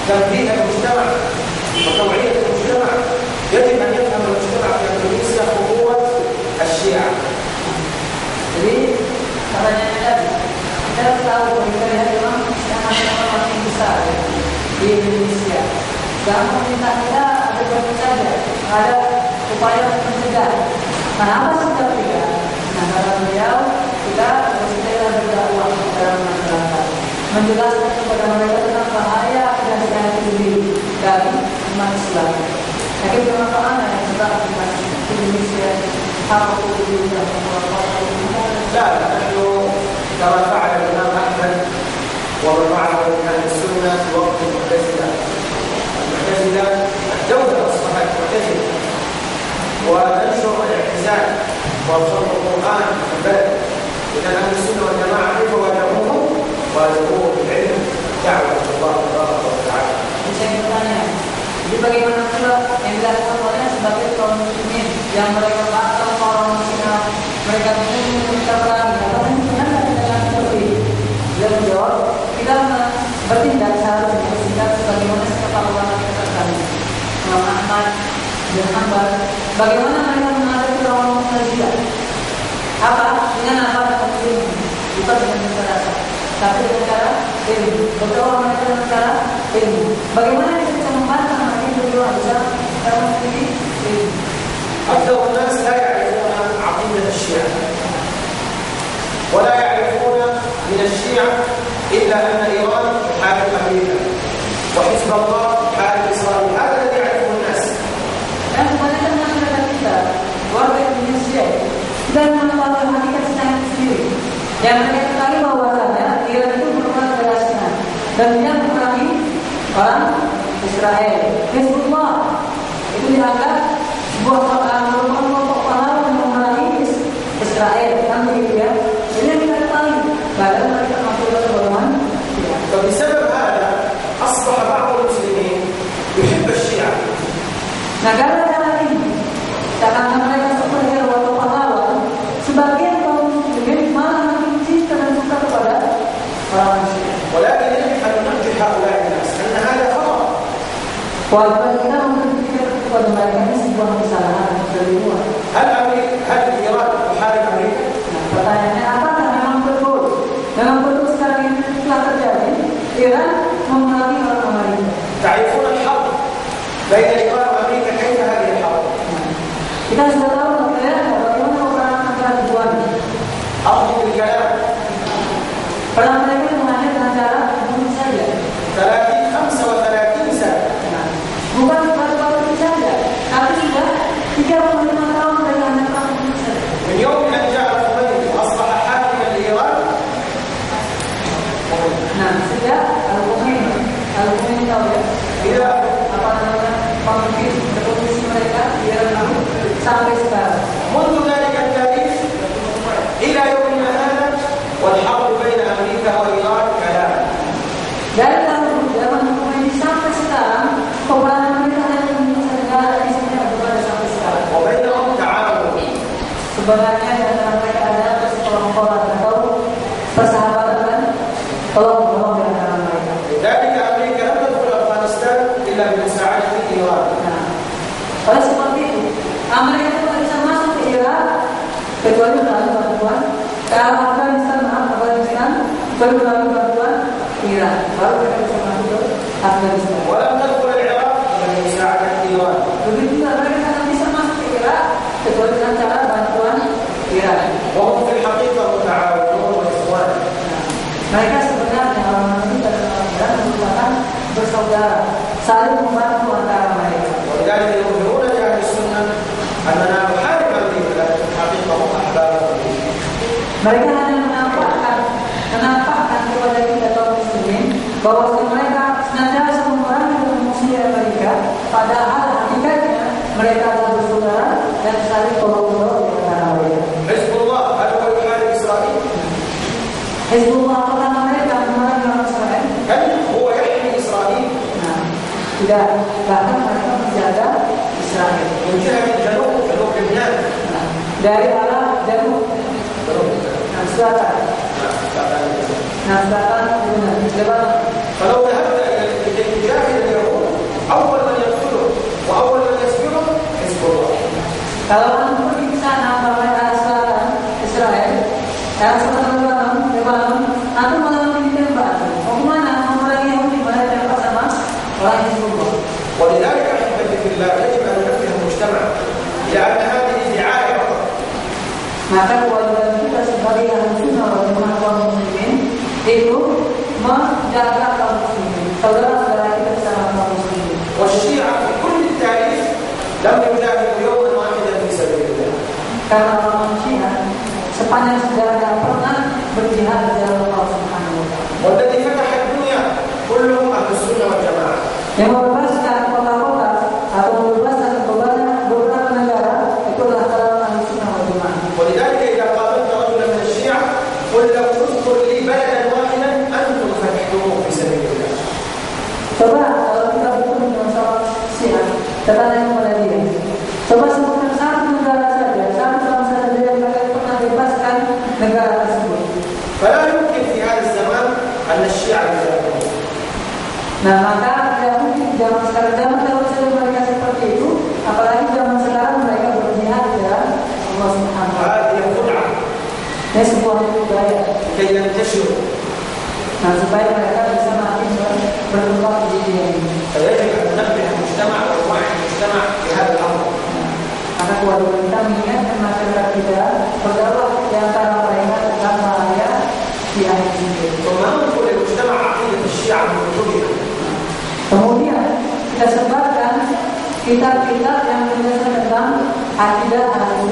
تنبيه المجتمع وتوعية المجتمع. يجب أن يفهم المجتمع في إندونيسيا خطورة الشيعة. Jadi pertanyaannya tadi, kita tahu bahwa memang Syiah makin besar ya, di Indonesia. Dan pemerintah kita ada banyak saja, ada upaya mencegah. Kenapa sudah tidak? Nah, kata beliau, kita harus berdakwah dalam masyarakat, menjelaskan kepada mereka tentang bahaya dan Syiah itu sendiri dari umat Islam. Jadi bermanfaat yang kita lakukan di Indonesia. لا، نحن كما فعل الإمام أحمد ومن معه من أهل السنة في وقت المعتزلة. الدولة أصبحت معتزلة وننشر الاعتزال ونشر القرآن في البلد. إذا أهل السنة والجماعة كيف واجهوهم؟ واجهوهم بالعلم دعوة الله تبارك وتعالى. Jadi bagaimana pula yang dilakukan oleh sebagai kaum muslimin yang mereka bakal orang Cina, mereka minta perangi, karena kenapa kita seperti itu? Dia menjawab, kita bertindak seharusnya bertindak sebagaimana sepengetahuan kita tadi. Imam Ahmad bin Hanbal, bagaimana mereka menghadapi orang Mu'tazilah? Apa? Dengan apa? Bukan dengan kekerasan, tapi dengan cara ilmu. Berdoa mereka dengan cara ilmu. Bagaimana kita bisa membantah mereka berdoa bisa dalam diri ilmu? أكثر الناس لا يعرفون عقيدة الشيعة ولا يعرفون من الشيعة إلا أن إيران تحارب أمريكا وحزب الله تحارب إسرائيل. هذا الذي يعرفه الناس. Dan kebanyakan masyarakat kita, warga Indonesia, dan mengetahui hakikat Syiah sendiri. Yang mereka ketahui bahwasanya Iran itu merupakan negara Syiah dan dia memerangi orang Israel. Hizbullah itu dianggap sebuah kelompok pahlawan yang memerangi Israel, kan begitu ya? Ini yang kita ketahui. Padahal mereka masuk ke golongan. فبسبب هذا أصبح بعض المسلمين يحب الشيعة. Nah, gara-gara ini, karena mereka superhero atau pahlawan, sebagian kaum muslimin malah makin cinta dan suka kepada orang Syiah. ولكن يجب أن ننبه هؤلاء الناس أن هذا خطأ. Walaupun kita menunjukkan kepada mereka ini sebuah kesalahan dari luar. هل إيران تحارب أمريكا؟ Nah, pertanyaannya apakah memang betul sekarang ini telah terjadi Iran memerangi orang Amerika? تعرفون الحرب بين إيران وأمريكا كيف هذه الحرب؟ Kita sudah tahu bagaimana peperangan antara keduanya. أرجو بالكلام. Perang mereka hanya dengan cara bunuh saja. 35 سنة. Bukan baru-baru ini saja, tapi sudah 35 tahun mereka hanya perang bunuh saja. من يوم أن جاء الخميني أصبح حاكما لإيران. Nah, sejak Al-Khomeini tahu ya, إلى apa namanya, pemimpin revolusi mereka di Iran sampai sekarang. منذ ذلك التاريخ إلى يومنا هذا والحرب بين أمريكا وإيران كلام. Dari tahun zaman Khomeini sampai sekarang, peperangan mereka hanya menyebabkan negara Islam berada sampai sekarang. وبينهم تعاون. Sebenarnya di antara mereka ada persekongkolan atau persahabatan dan tolong-menolong di antara mereka. لذلك أمريكا لم تدخل أفغانستان إلا بمساعدة إيران. Nah, oleh sebab itu, Amerika itu tidak bisa masuk ke Irak kecuali melalui bantuan ke Afghanistan baru melalui bantuan Iran, baru mereka bisa masuk ke Afghanistan. ولم تدخل العراق إلا بمساعدة إيران. Begitu juga mereka tidak bisa masuk ke Irak kecuali dengan cara bantuan Iran. وهم في الحقيقة متعاونون وإخوان. Mereka sebenarnya orang Amerika dan orang Iran merupakan bersaudara, saling membantu antara mereka. ولذلك يظهرون لأهل السنة أننا نحارب أمريكا لكن في الحقيقة هم أحباب أمريكا. Mereka hanya menampakkan kepada kita kaum muslimin bahwa mereka senantiasa memerangi musuh Amerika, padahal hakikatnya mereka adalah bersaudara dan saling tolong-menolong di antara mereka. حزب الله هل هو يحارب إسرائيل؟ Hizbullah pertama mereka Tidak, bahkan mereka menjaga Israel. من جهة الجنوب جنوب لبنان Dari arah Janub, selatan, selatan Lebanon. فلو ذهبت إلى اتجاه اليهود أول من يدخله وأول من يسبقه حزب الله. Kalau kamu pergi ke sana sampai arah selatan Israel, arah selatan Lebanon, aku malah ditembak. Mau kemana? Mau lagi Yahudi malah ditembak sama orang Hizbullah. ولذلك أحبتي في الله يجب أن ننبه المجتمع إلى أن هذه دعاية فقط. Maka kewajiban kita sebagai ahli sunnah wal jamaah kaum muslimin itu menjaga kaum muslimin, saudara-saudara kita bersama kaum muslimin. والشيعة في كل التاريخ لم يجاهدوا يوما واحدا في سبيل الله. Karena orang Syiah sepanjang sejarahnya pernah berjihad di jalan Allah Subhanahu wa taala. والذي فتح الدنيا كلهم أهل السنة والجماعة. Yang membebaskan kota-kota atau membebaskan beberapa negara itulah kalangan ahli sunnah wal jamaah. ولذلك إذا قابلت رجلا من الشيعة قل له اذكر لي بلدا واحدا أنتم فتحتموه في سبيل الله. Coba kalau kita bertemu dengan seorang Syiah, kita tanya kepada dia, coba sebutkan satu negara saja, satu bangsa saja yang kalian pernah bebaskan negara tersebut. فلا يمكن في هذا الزمان أن الشيعة يجاهدون. Nah, maka tidak mungkin zaman sekarang, zaman dahulu saja mereka seperti itu, apalagi zaman sekarang mereka berjihad ya Allah Subhanahu wa taala. هذه خدعة Ini sebuah budaya. كي ينتشروا. Nah, supaya mereka bisa makin berkembang di dunia ini. فيجب أن ننبه المجتمع ونوعي المجتمع بهذا الأمر. Maka kewajiban kita mengingatkan masyarakat kita berdakwah di antara mereka tentang bahaya Syiah ini. ثم ننقل للمجتمع عقيدة الشيعة من كتبها. Kemudian kita sebarkan kitab-kitab yang menjelaskan tentang akidah ahli